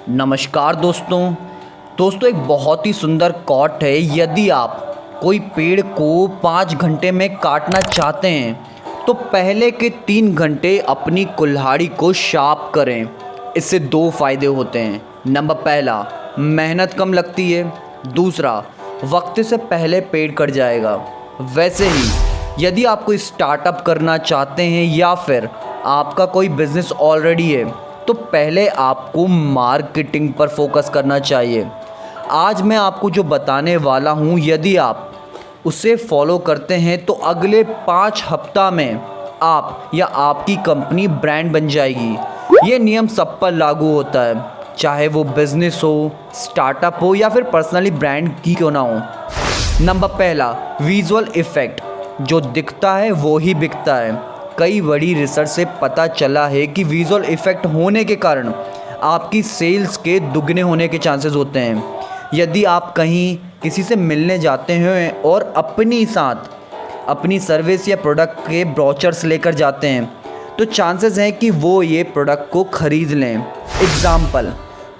नमस्कार दोस्तों एक बहुत ही सुंदर कॉट है। यदि आप कोई पेड़ को 5 घंटे में काटना चाहते हैं तो पहले के 3 घंटे अपनी कुल्हाड़ी को शार्प करें। इससे 2 फ़ायदे होते हैं। नंबर पहला, मेहनत कम लगती है। दूसरा, वक्त से पहले पेड़ कट जाएगा। वैसे ही यदि आप कोई स्टार्टअप करना चाहते हैं या फिर आपका कोई बिज़नेस ऑलरेडी है तो पहले आपको मार्केटिंग पर फोकस करना चाहिए। आज मैं आपको जो बताने वाला हूँ, यदि आप उसे फॉलो करते हैं तो अगले 5 हफ्ता में आप या आपकी कंपनी ब्रांड बन जाएगी। ये नियम सब पर लागू होता है, चाहे वो बिज़नेस हो, स्टार्टअप हो या फिर पर्सनली ब्रांड की क्यों ना हो। नंबर पहला, विजुअल इफ़ेक्ट। जो दिखता है वो ही बिकता है। कई बड़ी रिसर्च से पता चला है कि विजुअल इफ़ेक्ट होने के कारण आपकी सेल्स के दुगने होने के चांसेस होते हैं। यदि आप कहीं किसी से मिलने जाते हैं और अपनी साथ अपनी सर्विस या प्रोडक्ट के ब्रोचर्स लेकर जाते हैं तो चांसेस हैं कि वो ये प्रोडक्ट को ख़रीद लें। एग्ज़ाम्पल,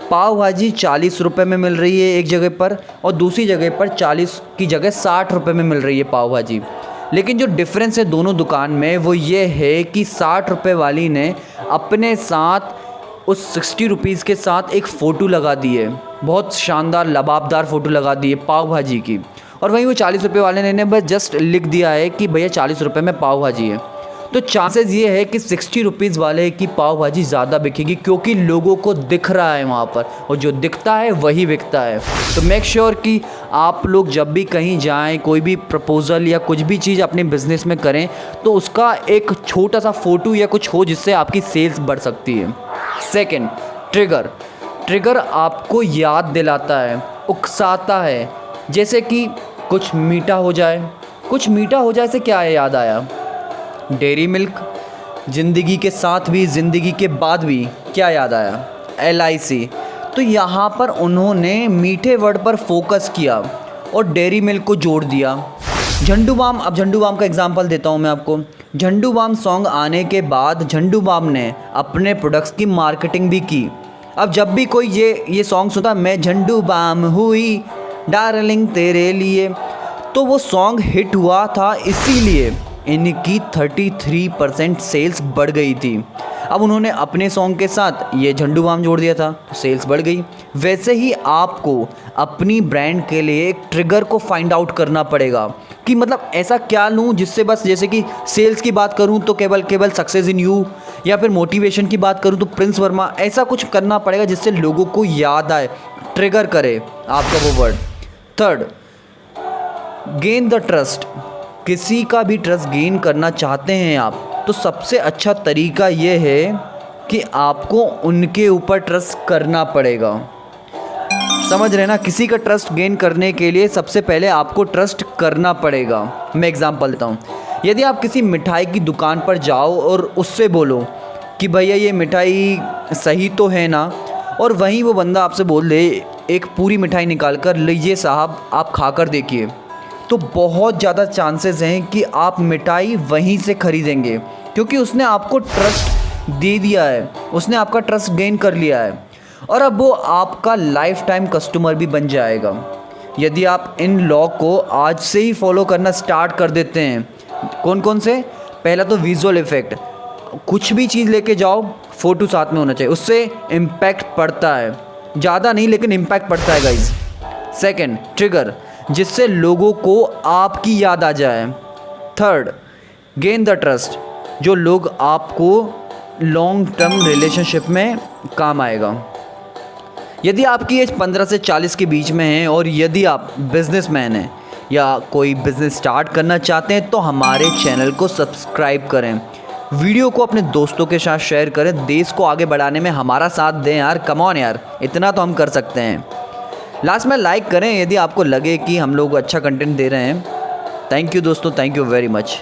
पाव भाजी 40 रुपये में मिल रही है एक जगह पर और दूसरी जगह पर 40 की जगह 60 रुपये में मिल रही है पाव भाजी। लेकिन जो डिफ़रेंस है दोनों दुकान में वो ये है कि 60 रुपये वाली ने अपने साथ उस 60 रुपीज़ के साथ एक फ़ोटो लगा दी है, बहुत शानदार लबाबदार फ़ोटो लगा दी है पाव भाजी की। और वहीं वो 40 रुपये वाले ने बस जस्ट लिख दिया है कि भैया 40 रुपये में पाव भाजी है। तो चांसेस ये है कि 60 रुपीज़ वाले की पाव भाजी ज़्यादा बिकेगी, क्योंकि लोगों को दिख रहा है वहाँ पर, और जो दिखता है वही बिकता है। तो मेक श्योर कि आप लोग जब भी कहीं जाएं, कोई भी प्रपोज़ल या कुछ भी चीज़ अपने बिज़नेस में करें तो उसका एक छोटा सा फ़ोटो या कुछ हो जिससे आपकी सेल्स बढ़ सकती है। सेकेंड, ट्रिगर आपको याद दिलाता है, उकसाता है। जैसे कि कुछ मीठा हो जाए से क्या याद आया? Dairy milk. ज़िंदगी के साथ भी, ज़िंदगी के बाद भी क्या याद आया? LIC। तो यहाँ पर उन्होंने मीठे वर्ड पर फोकस किया और डेयरी मिल्क को जोड़ दिया। झंडू बाम, अब झंडू बाम का एग्जांपल देता हूँ मैं आपको। झंडू बाम सॉन्ग आने के बाद झंडू बाम ने अपने प्रोडक्ट्स की मार्केटिंग भी की। अब जब भी कोई ये सॉन्ग सुनता, मैं झंडू बाम हुई डार्लिंग तेरे लिए, तो वो सॉन्ग हिट हुआ था, इसीलिए इनकी 33% सेल्स बढ़ गई थी। अब उन्होंने अपने सॉन्ग के साथ ये झंडू बाम जोड़ दिया था, सेल्स बढ़ गई। वैसे ही आपको अपनी ब्रांड के लिए एक ट्रिगर को फाइंड आउट करना पड़ेगा कि मतलब ऐसा क्या लूँ जिससे, बस जैसे कि सेल्स की बात करूँ तो केवल सक्सेस इन यू, या फिर मोटिवेशन की बात करूँ तो प्रिंस वर्मा। ऐसा कुछ करना पड़ेगा जिससे लोगों को याद आए, ट्रिगर करे आपका वो word. Third, gain the trust. किसी का भी ट्रस्ट गेन करना चाहते हैं आप तो सबसे अच्छा तरीका ये है कि आपको उनके ऊपर ट्रस्ट करना पड़ेगा। समझ रहे ना? किसी का ट्रस्ट गेन करने के लिए सबसे पहले आपको ट्रस्ट करना पड़ेगा। मैं एग्जांपल देता हूँ। यदि आप किसी मिठाई की दुकान पर जाओ और उससे बोलो कि भैया ये मिठाई सही तो है ना, और वहीं वो बंदा आपसे बोल दे एक पूरी मिठाई निकाल कर, लीजिए साहब आप खाकर देखिए, तो बहुत ज़्यादा चांसेस हैं कि आप मिठाई वहीं से ख़रीदेंगे, क्योंकि उसने आपको ट्रस्ट दे दिया है, उसने आपका ट्रस्ट गेन कर लिया है और अब वो आपका लाइफ टाइम कस्टमर भी बन जाएगा। यदि आप इन लॉ को आज से ही फॉलो करना स्टार्ट कर देते हैं। कौन कौन से? पहला तो विजुअल इफ़ेक्ट। कुछ भी चीज़ लेके जाओ, फ़ोटो साथ में होना चाहिए, उससे इम्पैक्ट पड़ता है, ज़्यादा नहीं लेकिन इम्पैक्ट पड़ता है गाइज। सेकेंड, ट्रिगर, जिससे लोगों को आपकी याद आ जाए। थर्ड, गेन द ट्रस्ट, जो लोग आपको लॉन्ग टर्म रिलेशनशिप में काम आएगा। यदि आपकी एज 15 से 40 के बीच में है और यदि आप बिजनेसमैन हैं या कोई बिज़नेस स्टार्ट करना चाहते हैं तो हमारे चैनल को सब्सक्राइब करें, वीडियो को अपने दोस्तों के साथ शेयर करें, देश को आगे बढ़ाने में हमारा साथ दें यार। कम ऑन यार, इतना तो हम कर सकते हैं। लास्ट में लाइक करें यदि आपको लगे कि हम लोग अच्छा कंटेंट दे रहे हैं। थैंक यू दोस्तों, थैंक यू वेरी मच।